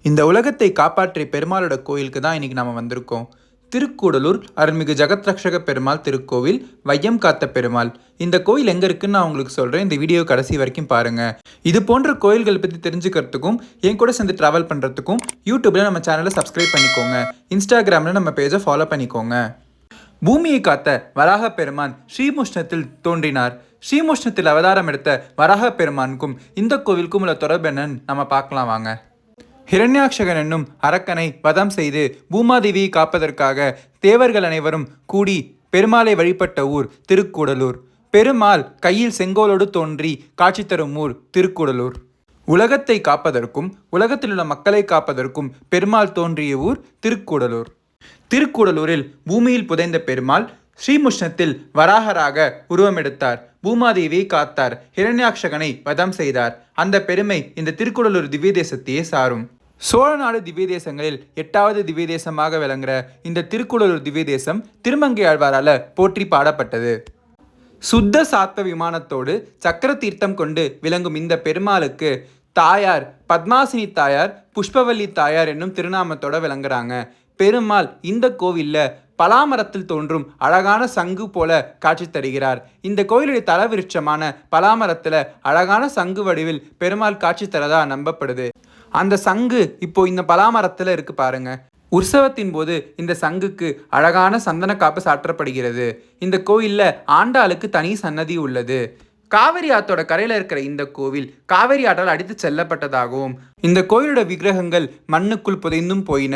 இந்த உலகத்தை காப்பாற்றிய பெருமாளோட கோயிலுக்கு தான் இன்னைக்கு நம்ம வந்திருக்கோம். திருக்கூடலூர் அருள்மிகு ஜெகத்ரக்ஷக பெருமாள் திருக்கோவில், வையம் காத்த பெருமாள். இந்த கோயில் எங்கே இருக்குன்னு நான் உங்களுக்கு சொல்கிறேன். இந்த வீடியோ கடைசி வரைக்கும் பாருங்கள். இது போன்ற கோயில்களை பற்றி தெரிஞ்சுக்கிறதுக்கும் என் கூட சேர்ந்து ட்ராவல் பண்ணுறதுக்கும் யூடியூப்பில் நம்ம சேனலை சப்ஸ்கிரைப் பண்ணிக்கோங்க. இன்ஸ்டாகிராமில் நம்ம பேஜை ஃபாலோ பண்ணிக்கோங்க. பூமியை காத்த வராக பெருமான் ஸ்ரீமுஷ்ணத்தில் தோன்றினார். ஸ்ரீமுஷ்ணத்தில் அவதாரம் எடுத்த வராக பெருமானுக்கும் இந்த கோவிலுக்கும் உள்ள தொடர்பு என்னன்னு நம்ம பார்க்கலாம் வாங்க. ஹிரண்யாக்ஷகன் என்னும் அரக்கனை வதம் செய்து பூமாதேவியை காப்பதற்காக தேவர்கள் அனைவரும் கூடி பெருமாளை வழிபட்ட ஊர் திருக்கூடலூர். பெருமாள் கையில் செங்கோலோடு தோன்றி காட்சி தரும் ஊர் திருக்கூடலூர். உலகத்தை காப்பதற்கும் உலகத்தில் உள்ள மக்களை காப்பதற்கும் பெருமாள் தோன்றிய ஊர் திருக்கூடலூர். திருக்கூடலூரில் பூமியில் புதைந்த பெருமாள் ஸ்ரீமுஷ்ணத்தில் வராகராக உருவமெடுத்தார். பூமாதேவியை காத்தார். ஹிரண்யாக்ஷகனை வதம் செய்தார். அந்த பெருமை இந்த திருக்கூடலூர் திவ்ய தேசத்தையே சாரும். சோழ நாடு திவ்ய தேசங்களில் 8வது திவ்ய தேசமாக விளங்குற இந்த திருக்கூடலூர் திவ்ய தேசம் திருமங்கை ஆழ்வாரால் போற்றி பாடப்பட்டது. சுத்த சாத்வ விமானத்தோடு சக்கர தீர்த்தம் கொண்டு விளங்கும் இந்த பெருமாளுக்கு தாயார் பத்மாசினி தாயார், புஷ்பவல்லி தாயார் என்னும் திருநாமத்தோட விளங்குறாங்க. பெருமாள் இந்த கோவிலில் பலாமரத்தில் தோன்றும் அழகான சங்கு போல காட்சி தருகிறார். இந்த கோயிலுடைய தலவிருட்சமான பலாமரத்தில் அழகான சங்கு வடிவில் பெருமாள் காட்சி தரதா நம்பப்படுது. அந்த சங்கு இப்போ இந்த பலாமரத்தில் இருக்கு பாருங்க. உற்சவத்தின் போது இந்த சங்குக்கு அழகான சந்தன காப்பு சாற்றப்படுகிறது. இந்த கோயிலில் ஆண்டாளுக்கு தனி சன்னதி உள்ளது. காவிரி ஆற்றோட கரையில் இருக்கிற இந்த கோவில் காவிரி ஆற்றால் அடித்து செல்லப்பட்டதாகவும் இந்த கோயிலோட விக்கிரகங்கள் மண்ணுக்குள் புதைந்தும் போயின.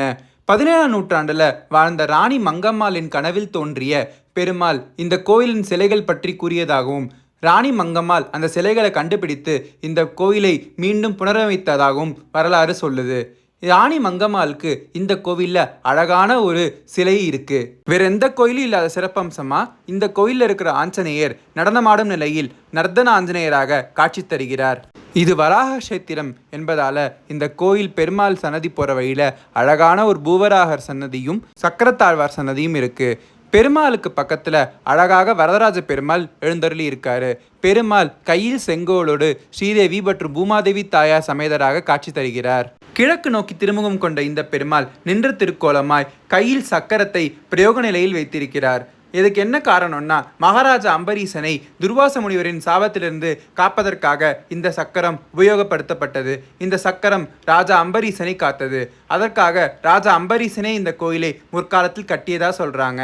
17ஆம் நூற்றாண்டில் வாழ்ந்த ராணி மங்கம்மாளின் கனவில் தோன்றிய பெருமாள் இந்த கோயிலின் சிலைகள் பற்றி கூறியதாகவும் ராணி மங்கம்மாள் அந்த சிலைகளை கண்டுபிடித்து இந்த கோயிலை மீண்டும் புனரமைத்ததாகவும் வரலாறு சொல்லுது. ராணி மங்கம்மாளுக்கு இந்த கோவிலில் அழகான ஒரு சிலை இருக்கு. வேற எந்த கோயிலும் இல்லாத சிறப்பம்சமா இந்த கோயிலில் இருக்கிற ஆஞ்சநேயர் நடனமாடும் நிலையில் நர்த்தன ஆஞ்சநேயராக காட்சி தருகிறார். இது வராக கஷேத்திரம் என்பதால இந்த கோயில் பெருமாள் சன்னதி போற வழியில அழகான ஒரு பூவராகர் சன்னதியும் சக்கரத்தாழ்வார் சன்னதியும் இருக்கு. பெருமாளுக்கு பக்கத்துல அழகாக வரதராஜ பெருமாள் எழுந்தருளி இருக்காரு. பெருமாள் கையில் செங்கோலோடு ஸ்ரீதேவி மற்றும் பூமாதேவி தாயார் சமேதராக காட்சி தருகிறார். கிழக்கு நோக்கி திருமுகம் கொண்ட இந்த பெருமாள் நின்ற திருக்கோலமாய் கையில் சக்கரத்தை பிரயோக நிலையில் வைத்திருக்கிறார். இதுக்கு என்ன காரணம்னா, மகாராஜா அம்பரீசனை துர்வாச முனிவரின் சாபத்திலிருந்து காப்பதற்காக இந்த சக்கரம் உபயோகப்படுத்தப்பட்டது. இந்த சக்கரம் ராஜா அம்பரீசனை காத்தது. அதற்காக ராஜா அம்பரீசனே இந்த கோயிலை முற்காலத்தில் கட்டியதா சொல்றாங்க.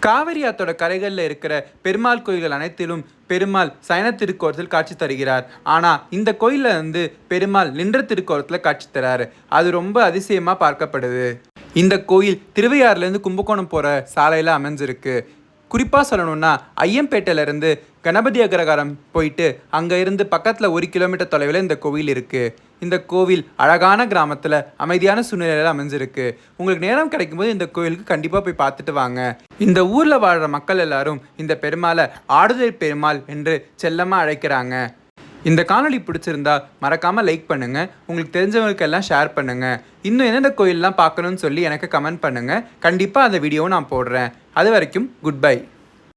காவிரி ஆற்றோட கரைகளில் இருக்கிற பெருமாள் கோயில்கள் அனைத்திலும் பெருமாள் சயன திருக்கோலத்தில் காட்சி தருகிறார். ஆனால் இந்த கோயிலில் பெருமாள் நின்ற திருக்கோலத்தில் காட்சி தராரு. அது ரொம்ப அதிசயமாக பார்க்கப்படுது. இந்த கோயில் திருவையாறுலேருந்து கும்பகோணம் போகிற சாலையில் அமைஞ்சிருக்கு. குறிப்பாக சொல்லணும்னா ஐயம்பேட்டையிலேருந்து கணபதி அக்ரகாரம் போயிட்டு அங்கே இருந்து பக்கத்தில் 1 கிலோமீட்டர் தொலைவில் இந்த கோவில் இருக்குது. இந்த கோவில் அழகான கிராமத்தில் அமைதியான சூழ்நிலையில் அமைஞ்சிருக்கு. உங்களுக்கு நேரம் கிடைக்கும்போது இந்த கோவிலுக்கு கண்டிப்பாக போய் பார்த்துட்டு வாங்க. இந்த ஊரில் வாழ்கிற மக்கள் எல்லாரும் இந்த பெருமாளை ஆடுதுறை பெருமாள் என்று செல்லமாக அழைக்கிறாங்க. இந்த காணொலி பிடிச்சிருந்தா மறக்காமல் லைக் பண்ணுங்கள். உங்களுக்கு தெரிஞ்சவங்களுக்கெல்லாம் ஷேர் பண்ணுங்கள். இன்னும் எந்தெந்த கோயிலெலாம் பார்க்கணுன்னு சொல்லி எனக்கு கமெண்ட் பண்ணுங்கள். கண்டிப்பாக அந்த வீடியோவும் நான் போடுறேன். அது வரைக்கும் குட் பை.